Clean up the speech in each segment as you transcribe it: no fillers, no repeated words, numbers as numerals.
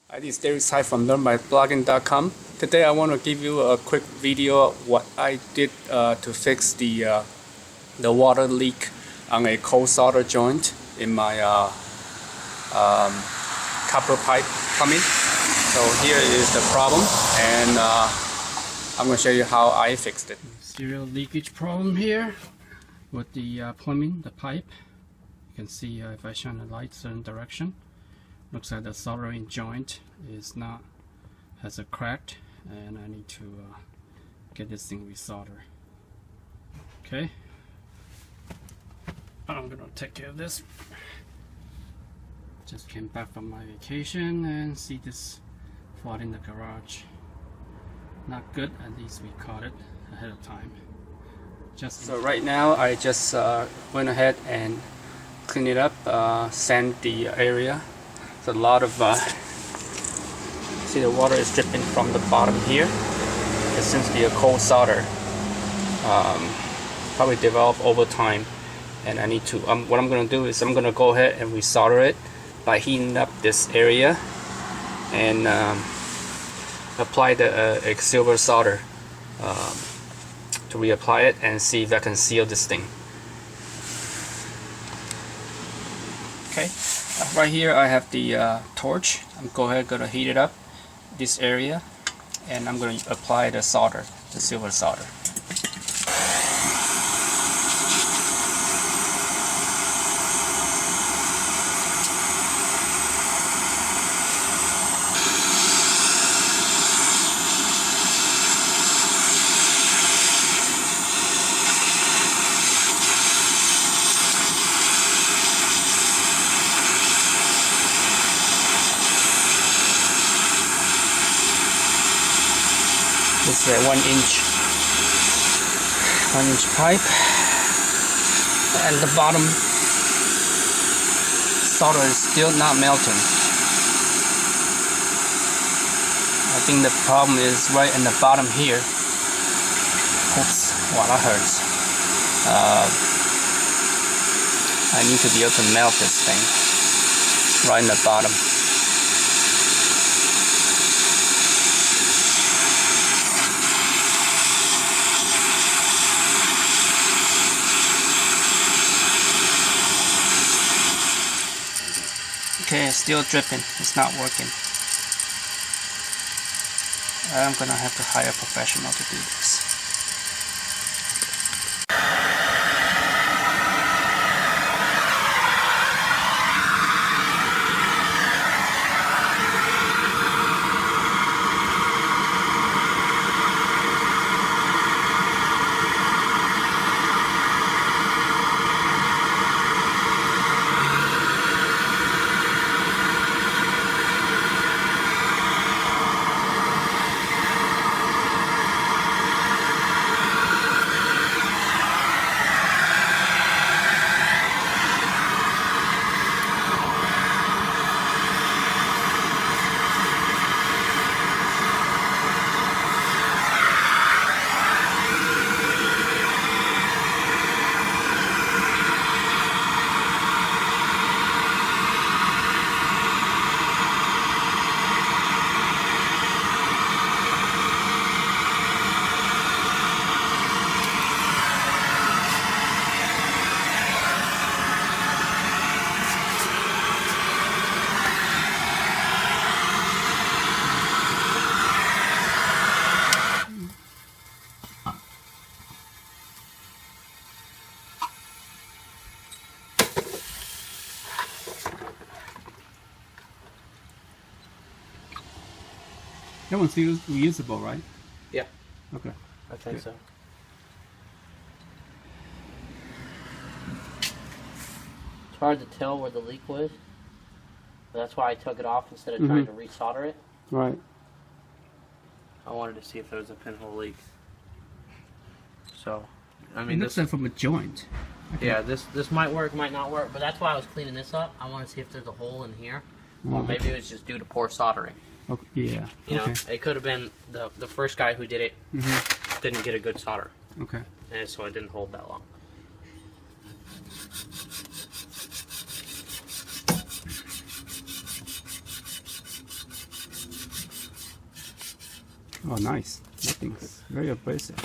Hi, this is David Tsai from LearnByBlogging.com. Today I want to give you a quick video of what I did to fix the water leak on a cold solder joint in my copper pipe plumbing. So here is the problem, and I'm going to show you how I fixed it. Serial leakage problem here with the plumbing, the pipe. You can see if I shine the light certain direction. Looks like the soldering joint has a crack, and I need to get this thing resoldered. Okay, I'm gonna take care of this. Just came back from my vacation and see this flood in the garage. Not good. At least we caught it ahead of time. So right now I just went ahead and cleaned it up, sand the area. A lot of see, the water is dripping from the bottom here. It seems to be a cold solder, probably developed over time, and I need to what I'm going to do is I'm going to go ahead and resolder it by heating up this area and apply the silver solder to reapply it and see if I can seal this thing. Okay. Right here I have the torch. I'm going to heat it up, this area, and I'm going to apply the solder, the silver solder. It's a 1 inch pipe, and the bottom solder is still not melting. I think the problem is right in the bottom here. Oops, wow, that hurts. I need to be able to melt this thing right in the bottom. Okay, it's still dripping. It's not working. I'm gonna have to hire a professional to do this. That one's reusable, right? Yeah. Okay. I think so. It's hard to tell where the leak was. That's why I took it off instead of trying to resolder it. Right. I wanted to see if there was a pinhole leak. So, I It mean, looks like from a joint. yeah, this might work, might not work, but that's why I was cleaning this up. I want to see if there's a hole in here, or maybe it was just due to poor soldering. Okay. Yeah. You know, it could have been the first guy who did it didn't get a good solder, Okay. and so it didn't hold that long. Oh, nice. Nothing's very abrasive.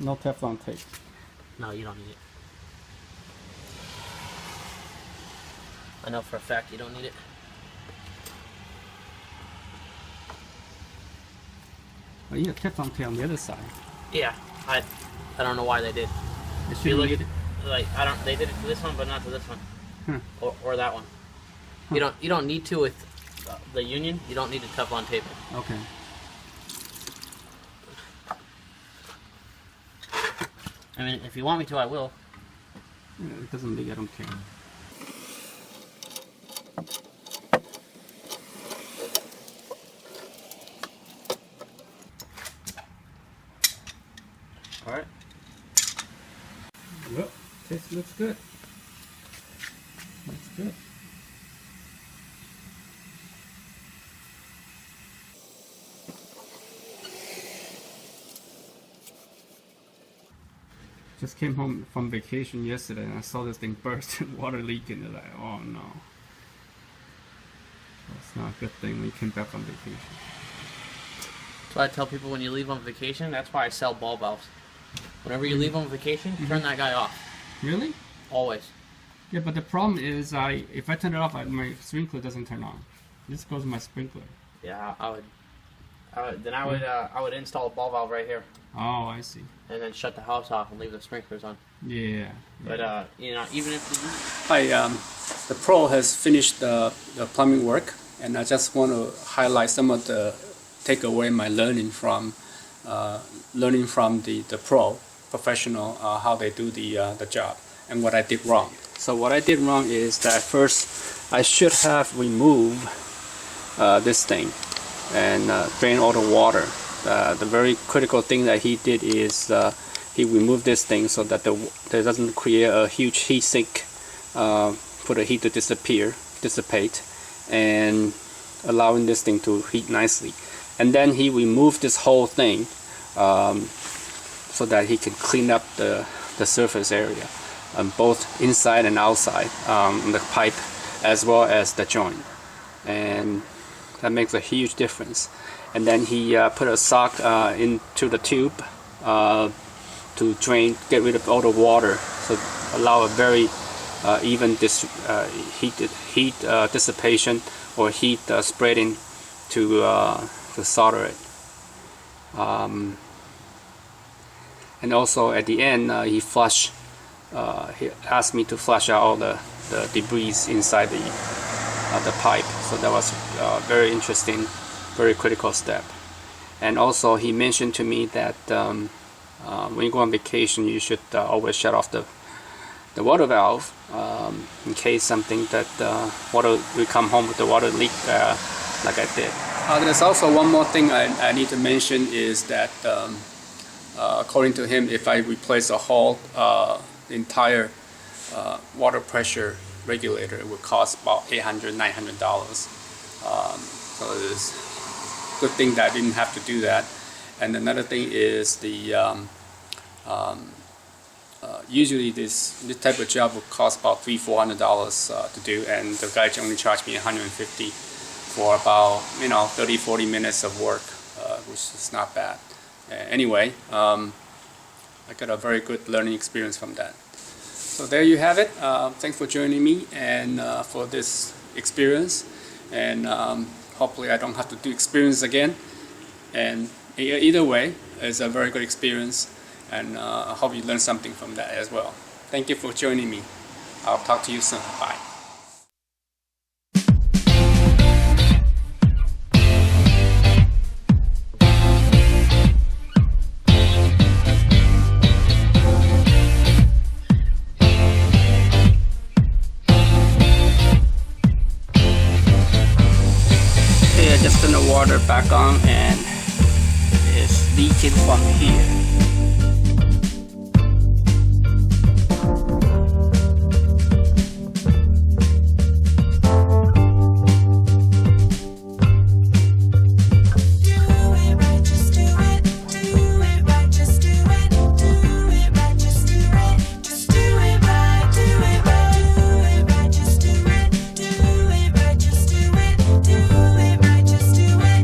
No Teflon tape. No, you don't need it. I know for a fact you don't need it. Oh, you got Teflon tape on the other side. Yeah, I don't know why they did. It If you look need at like they did it to this one, but not to this one, or that one. Huh. You don't need to with the Union. You don't need to Teflon tape it. Okay. I mean, if you want me to, I will. Yeah, it doesn't leak, I don't care. Alright. Well, this looks good. Looks good. Just came home from vacation yesterday and I saw this thing burst and water leaking. It's like, oh no. That's not a good thing when you came back from vacation. So I tell people when you leave on vacation, that's why I sell ball valves. Whenever you leave on vacation, turn that guy off. Really? Always. Yeah, but the problem is, if I turn it off, my sprinkler doesn't turn on. This goes my sprinkler. Yeah, I would install a ball valve right here. Oh, I see. And then shut the house off and leave the sprinklers on. Yeah. But you know, even if Hi, the pro has finished the plumbing work, and I just want to highlight some of the takeaway my learning from the pro professional, how they do the job and what I did wrong. So what I did wrong is that first I should have removed this thing and drain all the water. The very critical thing that he did is he removed this thing so that there doesn't create a huge heat sink for the heat to dissipate, and allowing this thing to heat nicely. And then he removed this whole thing so that he can clean up the surface area, both inside and outside, the pipe as well as the joint, and that makes a huge difference. And then he put a sock into the tube to get rid of all the water, so allow a very even heat dissipation or heat spreading to solder it. And also at the end, he asked me to flush out all the debris inside the pipe. So that was a very interesting, very critical step. And also he mentioned to me that when you go on vacation, you should always shut off the water valve in case something that we come home with the water leak like I did. There's also one more thing I need to mention is that according to him, if I replace the whole entire water pressure regulator, it would cost about $800–900. So it's a good thing that I didn't have to do that. And another thing is usually this type of job would cost about $300–400 to do, and the guy only charged me $150 for about 30–40 minutes of work, which is not bad. Anyway, I got a very good learning experience from that. So there you have it. Thanks for joining me and for this experience, and hopefully I don't have to do experience again. And either way, it's a very good experience, and I hope you learned something from that as well. Thank you for joining me. I'll talk to you soon. Bye. Okay, I just turned the water back on and it's leaking from here.